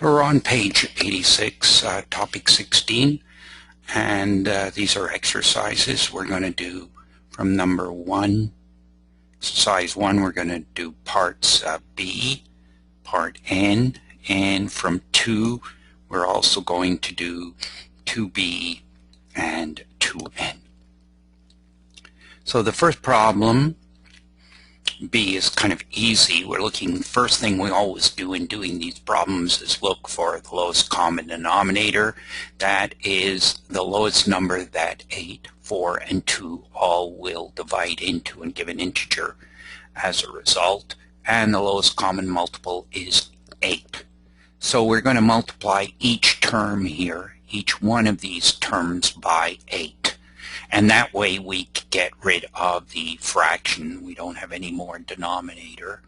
So we're on page 86, topic 16, and these are exercises we're going to do from number 1, exercise 1, we're going to do parts B, part N, and from 2, we're also going to do 2B and 2N. So the first problem, B, is kind of easy. We're looking, first thing we always do in doing these problems is look for the lowest common denominator. That is the lowest number that 8, 4, and 2 all will divide into and give an integer as a result. And the lowest common multiple is 8. So we're going to multiply each term here, each one of these terms, by 8. And that way we get rid of the fraction. We don't have any more denominator.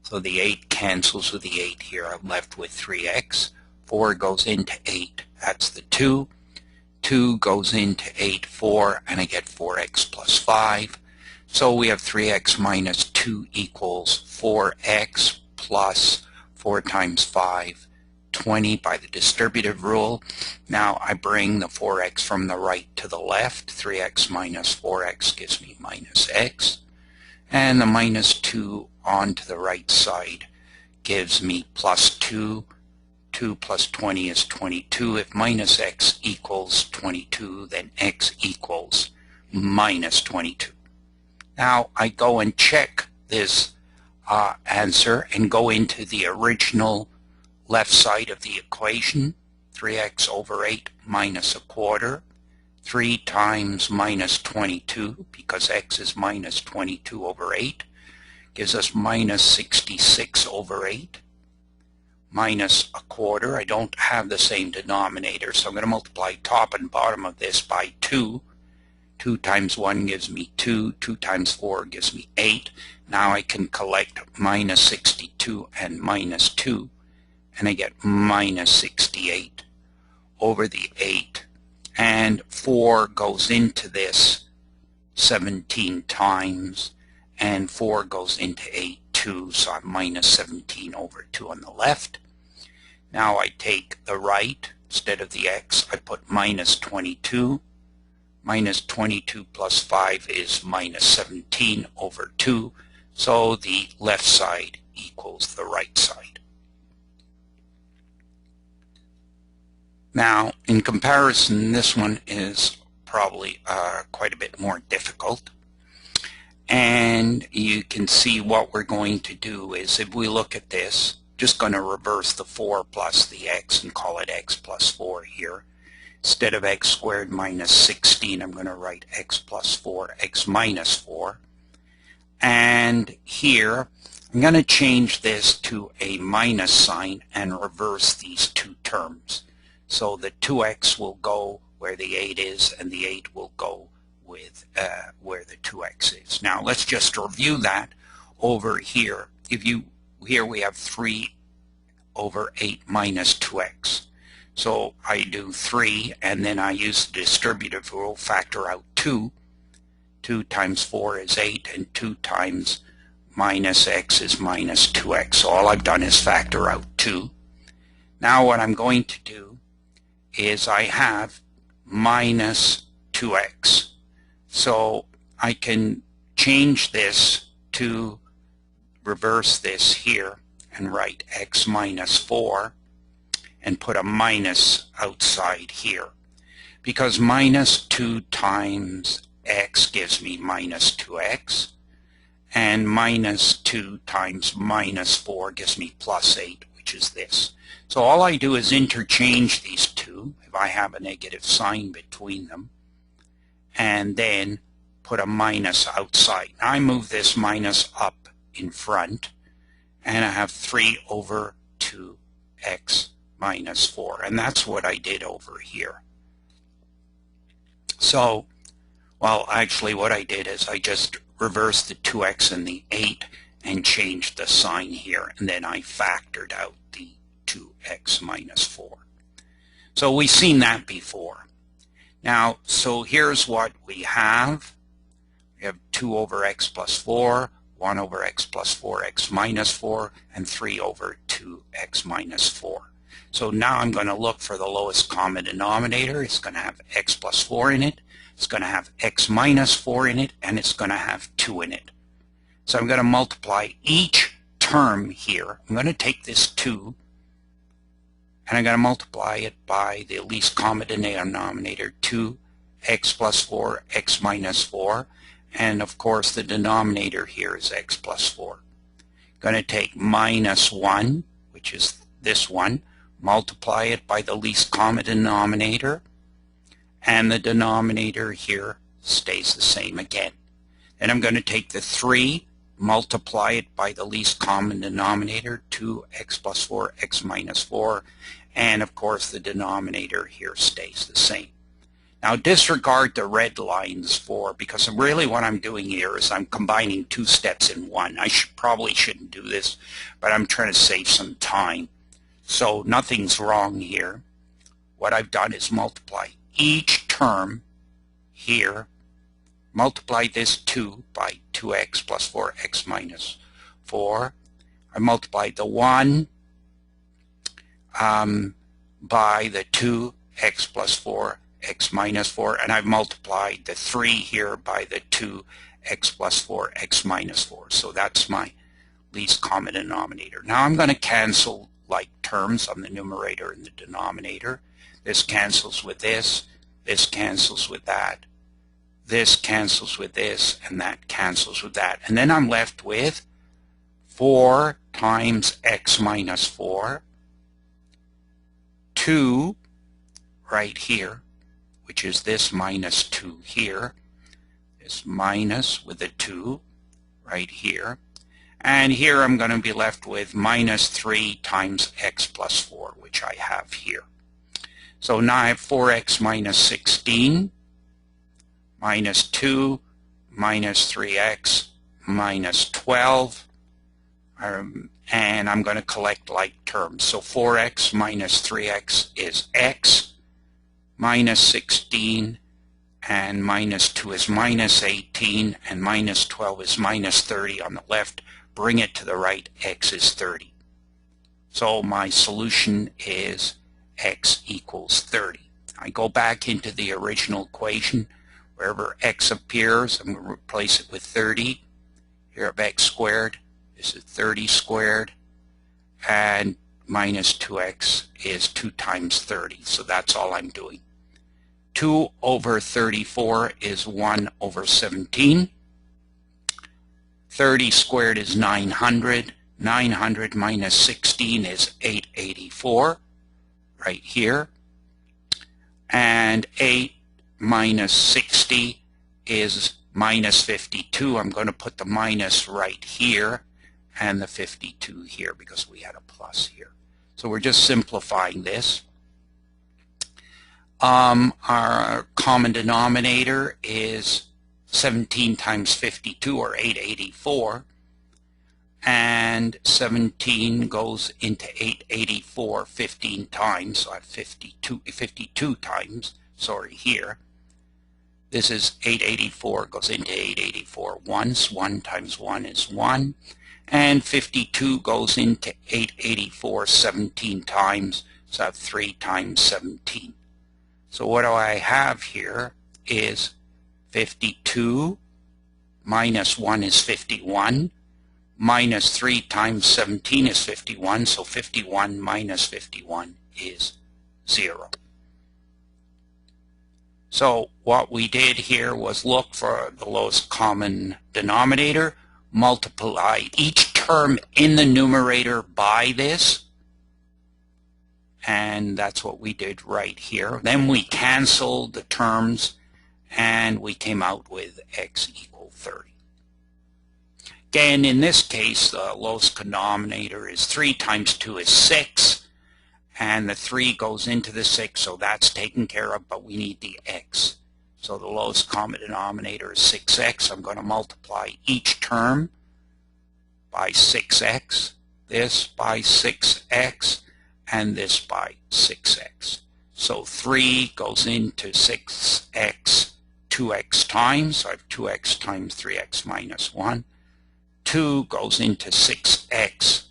So the 8 cancels with the 8 here. I'm left with 3x. 4 goes into 8. That's the 2. 2 goes into 8, 4, and I get 4x plus 5. So we have 3x minus 2 equals 4x plus 4 times 5. 20 by the distributive rule. Now I bring the 4x from the right to the left. 3x minus 4x gives me minus x. And the minus 2 onto the right side gives me plus 2. 2 plus 20 is 22. If minus x equals 22, then x equals minus 22. Now I go and check this answer and go into the original left side of the equation. 3x over 8 minus a quarter. 3 times minus 22, because x is minus 22 over 8, gives us minus 66 over 8. Minus a quarter. I don't have the same denominator, so I'm going to multiply top and bottom of this by 2. 2 times 1 gives me 2. 2 times 4 gives me 8. Now I can collect minus 62 and minus 2. And I get minus 68 over the 8. And 4 goes into this 17 times, and 4 goes into 8 too, so I'm minus 17 over 2 on the left. Now I take the right, instead of the x, I put minus 22. Minus 22 plus 5 is minus 17 over 2, so the left side equals the right side. Now, in comparison, this one is probably quite a bit more difficult. And you can see what we're going to do is, if we look at this, just going to reverse the 4 plus the x and call it x plus 4 here. Instead of x squared minus 16, I'm going to write x plus 4, x minus 4. And here, I'm going to change this to a minus sign and reverse these two terms. So the 2x will go where the 8 is, and the 8 will go with where the 2x is. Now let's just review that over here. Here we have 3 over 8 minus 2x. So I do 3, and then I use the distributive rule, factor out 2. 2 times 4 is 8, and 2 times minus x is minus 2x. So all I've done is factor out 2. Now what I'm going to do is I have minus 2x. So I can change this to reverse this here and write x minus 4 and put a minus outside here. Because minus 2 times x gives me minus 2x, and minus 2 times minus 4 gives me plus 8, which is this. So all I do is interchange these two, if I have a negative sign between them, and then put a minus outside. Now I move this minus up in front, and I have 3 over 2x minus 4. And that's what I did over here. So, well, actually what I did is I just reversed the 2x and the 8 and changed the sign here, and then I factored out the 2x minus 4. So we've seen that before. Now, so here's what we have. We have 2 over x plus 4, 1 over x plus 4, x minus 4, and 3 over 2x minus 4. So now I'm going to look for the lowest common denominator. It's going to have x plus 4 in it. It's going to have x minus 4 in it, and it's going to have 2 in it. So I'm going to multiply each term here. I'm going to take this 2, and I'm going to multiply it by the least common denominator, 2x plus 4, x minus 4, and of course the denominator here is x plus 4. I'm going to take minus 1, which is this one, multiply it by the least common denominator, and the denominator here stays the same again. Then I'm going to take the 3, multiply it by the least common denominator, 2x plus 4, x minus 4, and of course the denominator here stays the same. Now disregard the red lines because really what I'm doing here is I'm combining 2 steps in one. I probably shouldn't do this, but I'm trying to save some time. So nothing's wrong here. What I've done is multiply each term here, multiply this 2 by 2x plus 4x minus 4. I multiplied the 1 by the 2x plus 4 x minus 4, and I've multiplied the 3 here by the 2x plus 4 x minus 4. So that's my least common denominator. Now I'm going to cancel like terms on the numerator and the denominator. This cancels with this cancels with that, this cancels with this, and that cancels with that. And then I'm left with 4 times x minus 4, 2 right here, which is this minus 2 here, this minus with a 2 right here, and here I'm going to be left with minus 3 times x plus 4, which I have here. So now I have 4x minus 16 minus 2 minus 3x minus 12, and I'm going to collect like terms. So 4x minus 3x is x, minus 16, and minus 2 is minus 18, and minus 12 is minus 30 on the left. Bring it to the right, x is 30. So my solution is x equals 30. I go back into the original equation. Wherever x appears, I'm going to replace it with 30. Here I have x squared. This is 30 squared. And minus 2x is 2 times 30. So that's all I'm doing. 2 over 34 is 1 over 17. 30 squared is 900. 900 minus 16 is 884. Right here, and 8 minus 60 is minus 52. I'm going to put the minus right here and the 52 here because we had a plus here. So we're just simplifying this. Our common denominator is 17 times 52, or 884. And 17 goes into 884 15 times, so I have 52 times, sorry, here. This is 884 goes into 884 once. 1 times 1 is 1. And 52 goes into 884 17 times, so I have 3 times 17. So what do I have here is 52 minus 1 is 51. Minus 3 times 17 is 51, so 51 minus 51 is 0. So what we did here was look for the lowest common denominator, multiply each term in the numerator by this, and that's what we did right here. Then we canceled the terms, and we came out with x equal 30. Again, in this case, the lowest denominator is 3 times 2 is 6, and the 3 goes into the 6, so that's taken care of, but we need the x. So the lowest common denominator is 6x. I'm going to multiply each term by 6x, this by 6x, and this by 6x. So 3 goes into 6x 2x times, so I have 2x times 3x minus 1. 2 goes into 6x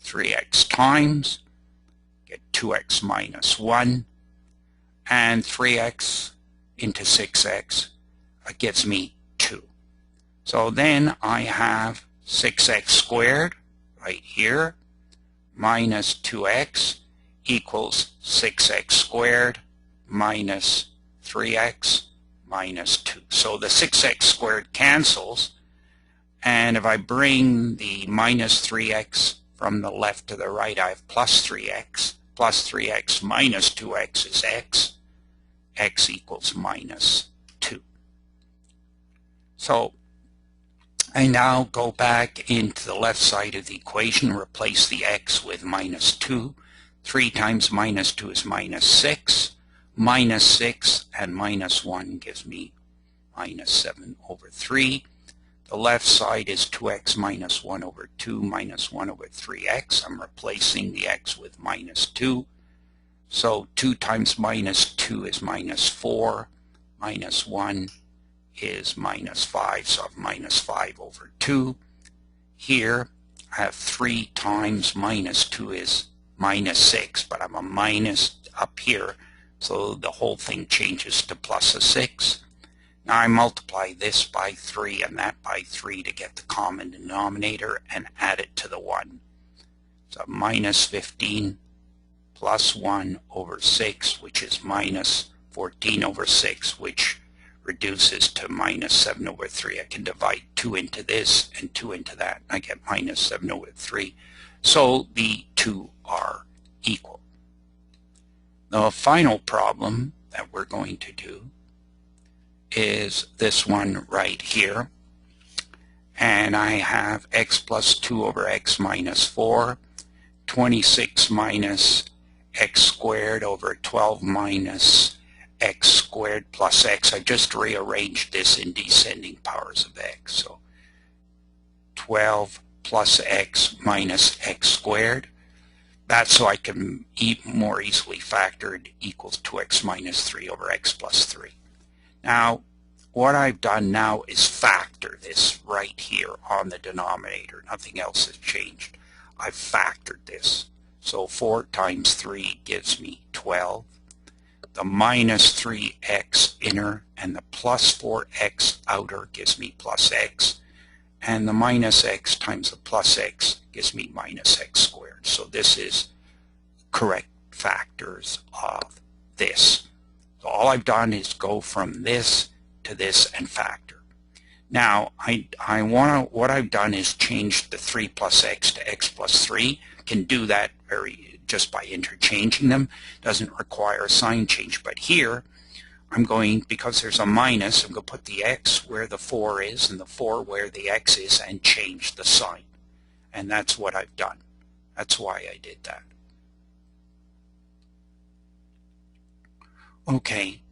3x times, get 2x minus 1, and 3x into 6x gets me 2. So then I have 6x squared right here minus 2x equals 6x squared minus 3x minus 2. So the 6x squared cancels, and if I bring the minus 3x from the left to the right, I have plus 3x. Plus 3x minus 2x is x. X equals minus 2. So I now go back into the left side of the equation, replace the x with minus 2. 3 times minus 2 is minus 6. Minus 6 and minus 1 gives me minus 7 over 3. The left side is 2x minus 1 over 2 minus 1 over 3x. I'm replacing the x with minus 2. So 2 times minus 2 is minus 4. Minus 1 is minus 5, so I have minus 5 over 2. Here I have 3 times minus 2 is minus 6, but I'm a minus up here, so the whole thing changes to plus a 6. Now I multiply this by 3 and that by 3 to get the common denominator and add it to the 1. So minus 15 plus 1 over 6, which is minus 14 over 6, which reduces to minus 7 over 3. I can divide 2 into this and 2 into that. I get minus 7 over 3. So the two are equal. The final problem that we're going to do is this one right here. And I have x plus 2 over x minus 4, 26 minus x squared over 12 minus x squared plus x. I just rearranged this in descending powers of x. So 12 plus x minus x squared. That's so I can more easily factor it equals 2x minus 3 over x plus 3. Now, what I've done now is factor this right here on the denominator. Nothing else has changed. I've factored this. So 4 times 3 gives me 12. The minus 3x inner and the plus 4x outer gives me plus x. And the minus x times the plus x gives me minus x squared. So this is correct factors of this. So all I've done is go from this to this and factor. Now what I've done is change the 3 plus x to x plus 3. Can do that just by interchanging them. Doesn't require a sign change. But here I'm going, because there's a minus, I'm going to put the x where the 4 is and the 4 where the x is and change the sign. And that's what I've done. That's why I did that. Okay,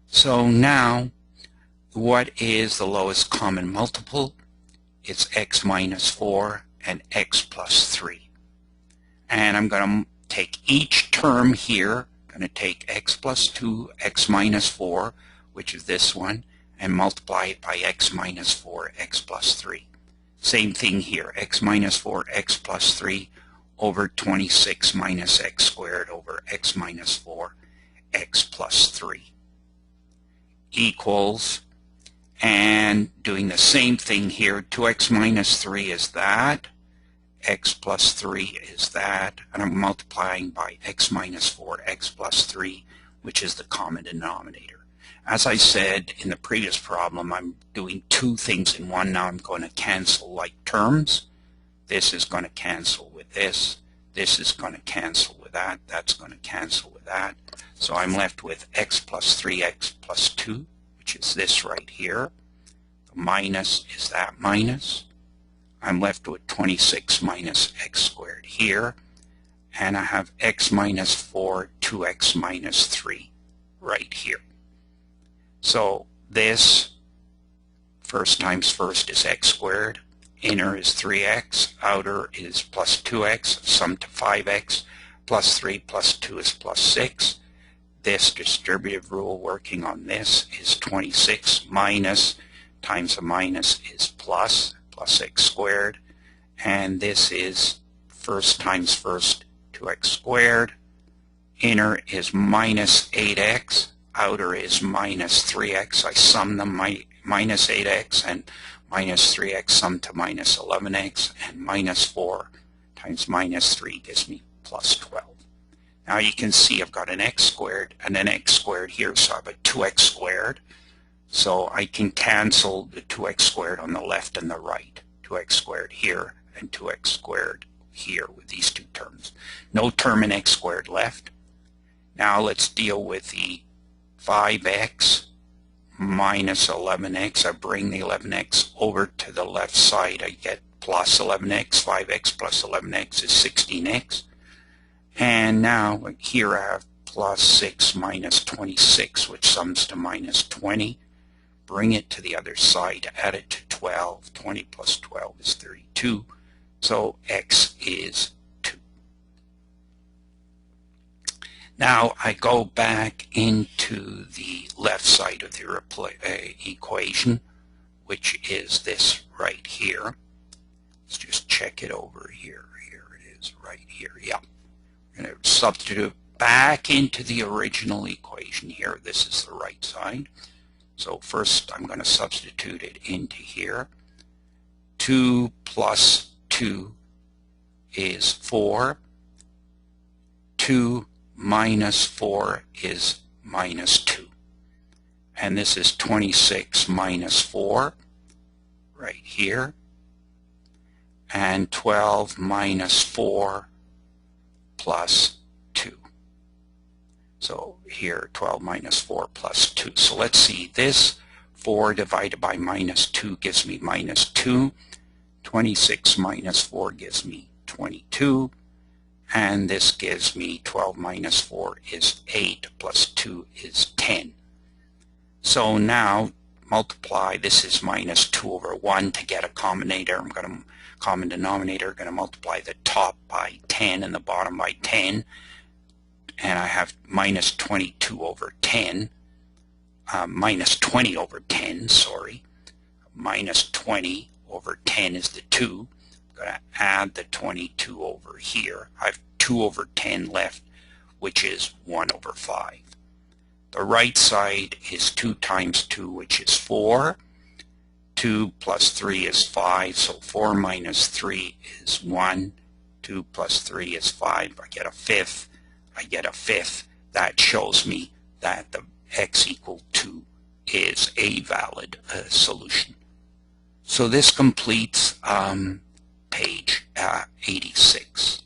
so now what is the lowest common multiple? It's x minus 4 and x plus 3. And I'm going to take each term here, I'm going to take x plus 2, x minus 4, which is this one, and multiply it by x minus 4, x plus 3. Same thing here, x minus 4, x plus 3 over 26 minus x squared over x minus 4, x plus 3 equals, and doing the same thing here, 2x minus 3 is that, x plus 3 is that, and I'm multiplying by x minus 4, x plus 3, which is the common denominator. As I said in the previous problem, I'm doing two things in one. Now I'm going to cancel like terms. This is going to cancel with this. This is going to cancel with that. That's going to cancel with that. So I'm left with x plus 3x plus 2, which is this right here. The minus is that minus. I'm left with 26 minus x squared here. And I have x minus 4, 2x minus 3 right here. So this first times first is x squared. Inner is 3x. Outer is plus 2x. Sum to 5x. Plus 3 plus 2 is plus 6. This distributive rule working on this is 26 minus times a minus is plus x squared. And this is first times first 2x squared Inner is minus 8x, outer is minus 3x. I sum them, minus 8x and minus 3x sum to minus 11x, and minus 4 times minus 3 gives me plus 12. Now you can see I've got an x squared and an x squared here, so I have a 2x squared. So I can cancel the 2x squared on the left and the right. 2x squared here and 2x squared here with these two terms. No term in x squared left. Now let's deal with the 5x minus 11x. I bring the 11x over to the left side. I get plus 11x. 5x plus 11x is 16x. And now here I have plus 6 minus 26, which sums to minus 20. Bring it to the other side, add it to 12. 20 plus 12 is 32. So x is 2. Now I go back into the left side of the equation, which is this right here. Let's just check it over here. Here it is right here. Yeah. We're going to substitute back into the original equation here. This is the right side. So first I'm going to substitute it into here. 2 plus 2 is 4. 2 minus 4 is minus 2. And this is 26 minus 4 right here. And 12 minus 4 plus 2. So here 12 minus 4 plus 2. So let's see, this 4 divided by minus 2 gives me minus 2. 26 minus 4 gives me 22. And this gives me 12 minus 4 is 8 plus 2 is 10. So now multiply, this is minus 2 over 1 to get a common denominator. I'm going to multiply the top by 10 and the bottom by 10. And I have minus 22 over 10, minus 20 over 10, sorry. Minus 20 over 10 is the 2. I'm going to add the 22 over here. I have 2 over 10 left, which is 1 over 5. The right side is 2 times 2, which is 4. 2 plus 3 is 5, so 4 minus 3 is 1. 2 plus 3 is 5. I get a fifth. That shows me that the x equal 2 is a valid solution. So this completes page 86.